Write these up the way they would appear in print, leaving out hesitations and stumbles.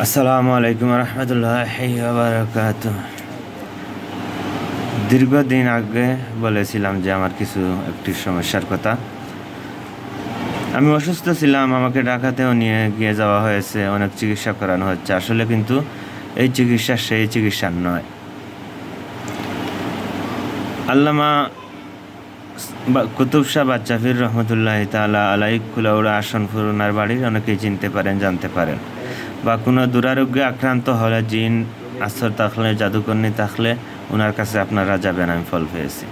আসসালামু আলাইকুম রহমতুল্লাহি ওয়া বারাকাতুহু। দীর্ঘদিন আগে বলেছিলাম যে আমার একটি সমস্যার কথা। আমি অসুস্থ ছিলাম, আমাকে ঢাকাতেও নিয়ে গিয়ে যাওয়া হয়েছে, অনেক চিকিৎসা করানো হচ্ছে। আসলে কিন্তু এই চিকিৎসা সেই চিকিৎসা নয়। আল্লামা কুতুব শাহ বাচ্চাফির রহমতুল্লাহি তাআলা আলাইহি কুলাউড়া আসনপুর ওনার বাড়ির অনেকেই চিনতে পারেন, জানতে পারেন। বা কোনো দুরারোগ্যে আক্রান্ত হলে, জিন আসর থাকলে, জাদুকর্ণী থাকলে ওনার কাছে আপনারা যাবেন, আমি ফল পেয়েছি।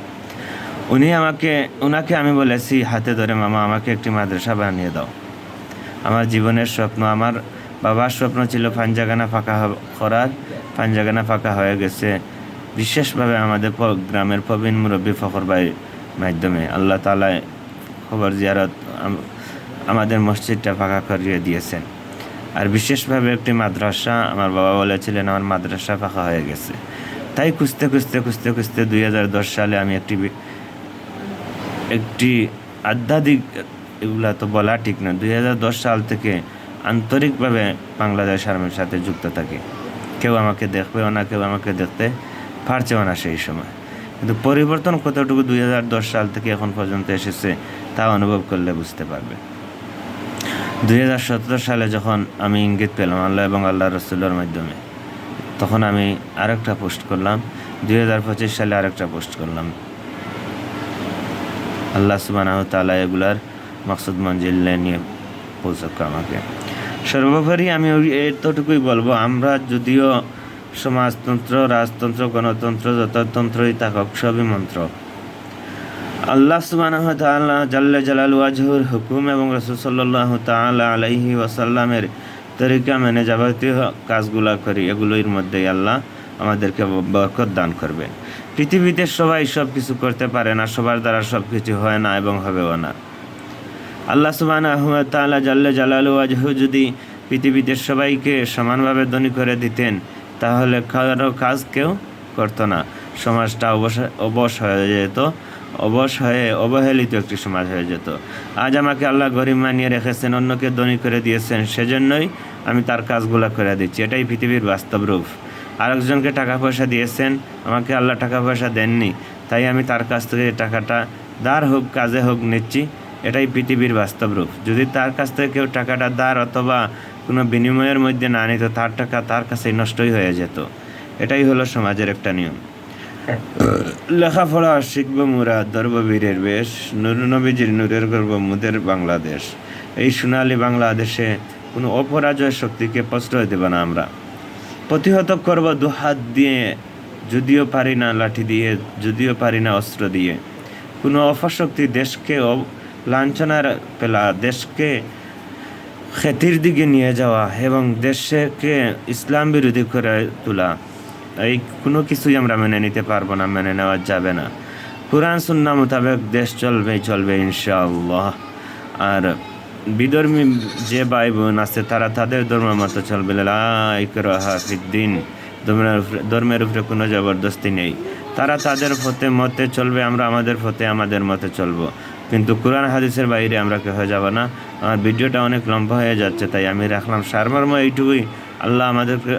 ওনাকে আমি বলেছি হাতে ধরে, মামা আমাকে একটি মাদ্রাসা বানিয়ে দাও। আমার জীবনের স্বপ্ন, আমার বাবার স্বপ্ন ছিল পাঞ্জাগানা ফাঁকা করার। পাঞ্জাগানা ফাঁকা হয়ে গেছে বিশেষভাবে আমাদের গ্রামের প্রবীণ মুরব্বী ফখর ভাইয়ের মাধ্যমে। আল্লাহ তাআলা খবর জিয়ারত আমাদের মসজিদটা ফাঁকা করিয়ে দিয়েছেন। আর বিশেষভাবে একটি মাদ্রাসা আমার বাবা বলেছিলেন, আমার মাদ্রাসা ফাঁকা হয়ে গেছে। তাই খুঁজতে 2010 সালে আমি একটি আধ্যাত্মিক, এগুলা তো বলা ঠিক না, 2010 সাল থেকে আন্তরিকভাবে বাংলাদেশ আর্মির সাথে যুক্ত থাকি। কেউ আমাকে দেখবেও না, কেউ আমাকে দেখতে পারছেও না সেই সময়। কিন্তু পরিবর্তন কতটুকু 2010 সাল থেকে এখন পর্যন্ত এসেছে তা অনুভব করলে বুঝতে পারবে। 2017 সালে যখন আমি ইঙ্গিত পেলাম আল্লাহ এবং আল্লাহ রসুলের মাধ্যমে, তখন আমি আরেকটা পোস্ট করলাম। 2025 সালে আরেকটা পোস্ট করলাম। আল্লাহ সুবহানাহু ওয়া তাআলা এগুলার মাকসুদ মঞ্জিলে নিয়ে পৌঁছক আমাকে। সর্বোপরি আমি এতটুকুই বলবো, আমরা যদিও সমাজতন্ত্র, রাজতন্ত্র, গণতন্ত্র, যতন্ত্রই থাকুক সবই মন্ত্র। আল্লাহ সুবহানাহু ওয়া তাআলা জাল্লা জালালু ওয়াজহুর হুকুম এবং রাসূল সাল্লাল্লাহু তাআলা আলাইহি ওয়াসাল্লামের তরিকা মেনে যাবতীয় কাজগুলা করি, এগুলোর মধ্যেই আল্লাহ আমাদেরকে বরকত দান করবে। পৃথিবীতে সবাই সব কিছু করতে পারে না, সবার দ্বারা সব কিছু হয় না এবং হবেও না। আল্লাহ সুবহানাহু ওয়া তাআলা জাল্লা জালালু ওয়াজহু যদি পৃথিবীতে সবাইকে সমানভাবে ধনী করে দিতেন, তাহলে কারো কাজ কেউ করতো না, সমাজটা অবশ হয়ে যেত, অবশ হয়ে অবহেলিত একটি সমাজ হয়ে যেত। আজ আমাকে আল্লাহ গরিব বানিয়ে রেখেছেন, অন্যকে ধনী করে দিয়েছেন, সেজন্যই আমি তার কাজগুলো করে দিচ্ছি। এটাই পৃথিবীর বাস্তব রূপ। আরেকজনকে টাকা পয়সা দিয়েছেন, আমাকে আল্লাহ টাকা পয়সা দেননি, তাই আমি তার কাছ থেকে টাকাটা ধার হোক কাজে হোক নিচ্ছি। এটাই পৃথিবীর বাস্তব রূপ। যদি তার কাছ থেকে কেউ টাকাটা ধার অথবা কোনো বিনিময়ের মধ্যে না নিত, তার টাকা তার কাছেই নষ্টই হয়ে যেত। এটাই হলো সমাজের একটা নিয়ম। লেখাপড়া শিখব মুরা, ধরব বীরের বেশ, নূর নবীজির নূরের গর্ব মুদের বাংলাদেশ। এই সোনালী বাংলাদেশে কোনো অপরাজয় শক্তিকে প্রশ্রয় দেব না আমরা। প্রতিহত করব দুহাত দিয়ে, যদিও পারি না লাঠি দিয়ে, যদিও পারি না অস্ত্র দিয়ে। কোনো অপশক্তি দেশকে লাঞ্ছনার পেলা, দেশকে খ্যাতির দিকে নিয়ে যাওয়া এবং দেশকে ইসলাম বিরোধী করে তোলা, এই কোনো কিছুই আমরা মেনে নিতে পারবো না, মেনে নেওয়া যাবে না। কুরআন সুন্নাহ মোতাবেক দেশ চলবে ইনশাআল্লাহ। আর বিধর্মী যে ভাই বোন আছে তারা তাদের ধর্ম মতো চলবে। লা ইকরাহা ফিদ্দিন, ধর্মের উপরে কোনো জবরদস্তি নেই। তারা তাদের মতে চলবে, আমরা আমাদের আমাদের মতে চলবো। কিন্তু কোরআন হাদিসের বাইরে আমরা কেউ হয়ে যাব না। আমার ভিডিওটা অনেক লম্বা হয়ে যাচ্ছে, তাই আমি রাখলাম সারমর্ম এইটুকুই। আল্লাহ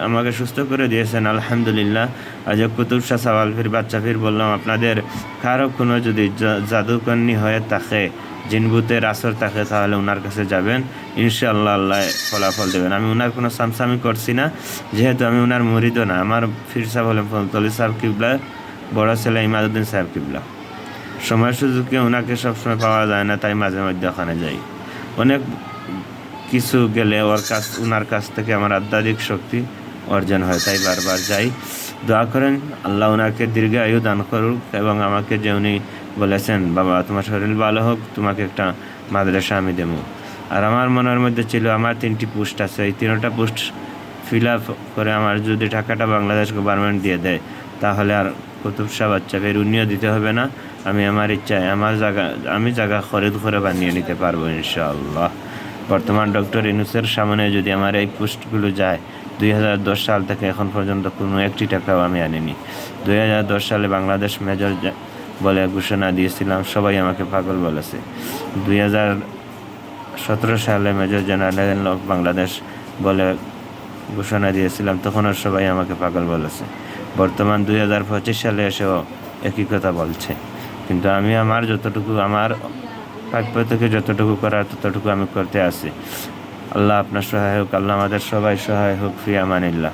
আমাকে সুস্থ করে দিয়েছেন, আলহামদুলিল্লাহ। আজ কুতুব শাহ সাওয়ালফির বাচ্চাফির বললাম, আপনাদের কারো কোনো যদি জাদুকন্যী হয়ে থাকে, জিনভূতের আসর থাকে, তাহলে ওনার কাছে যাবেন, ইনশাআল্লাহ আল্লাহ ফলাফল দেবেন। আমি ওনার কোনো সামসামি করছি না, যেহেতু আমি ওনার মুরিদও না। আমার ফির সাহেব হলেন ফজলুল সাহেব কিবলা, বড় ছেলে ইমাদউদ্দিন সাহেব কিবলা। সময় সুযোগে ওনাকে সবসময় পাওয়া যায় না, তাই মাঝে মধ্যে ওখানে যাই। অনেক কিছু গেলে ওনার কাছ থেকে আমার আধ্যাত্মিক শক্তি অর্জন হয়, তাই বারবার যাই। দোয়া করেন আল্লাহ ওনাকে দীর্ঘায়ু দান করুক। এবং আমাকে যে উনি বলেছেন, বাবা তোমার শরীর ভালো হোক, তোমাকে একটা মাদ্রাসা আমি দেবো। আর আমার মনের মধ্যে ছিল, আমার 3টি পোস্ট আছে, এই 3টা পোস্ট ফিল আপ করে আমার যদি টাকাটা বাংলাদেশ গভর্নমেন্ট দিয়ে দেয়, তাহলে আর কুতুব শাহ বাচ্চাফির উনিও দিতে হবে না। আমি আমার ইচ্ছায় আমি জায়গা খরিদ করে বানিয়ে নিতে পারবো ইনশাআল্লাহ। বর্তমান ডক্টর ইউনূসের সামনে যদি আমার এই পোস্টগুলো যায়, 2010 সাল থেকে এখন পর্যন্ত কোনো একটি টাকাও আমি আনিনি। 2010 সালে বাংলাদেশ মেজর বলে ঘোষণা দিয়েছিলাম, সবাই আমাকে পাগল বলেছে। 2017 সালে মেজর জেনারেল অফ বাংলাদেশ বলে ঘোষণা দিয়েছিলাম, তখনও সবাই আমাকে পাগল বলেছে। বর্তমান 2025 সালে এসেও একই কথা বলছে। কিন্তু আমি আমার যতটুকু, আমার প্রাপ্য থেকে যতটুকু করার ততটুকু আমি করতে আছি। আল্লাহ আপনার সহায় হোক, আল্লাহ আমাদের সবাই সহায় হোক। ফি আমানিল্লাহ।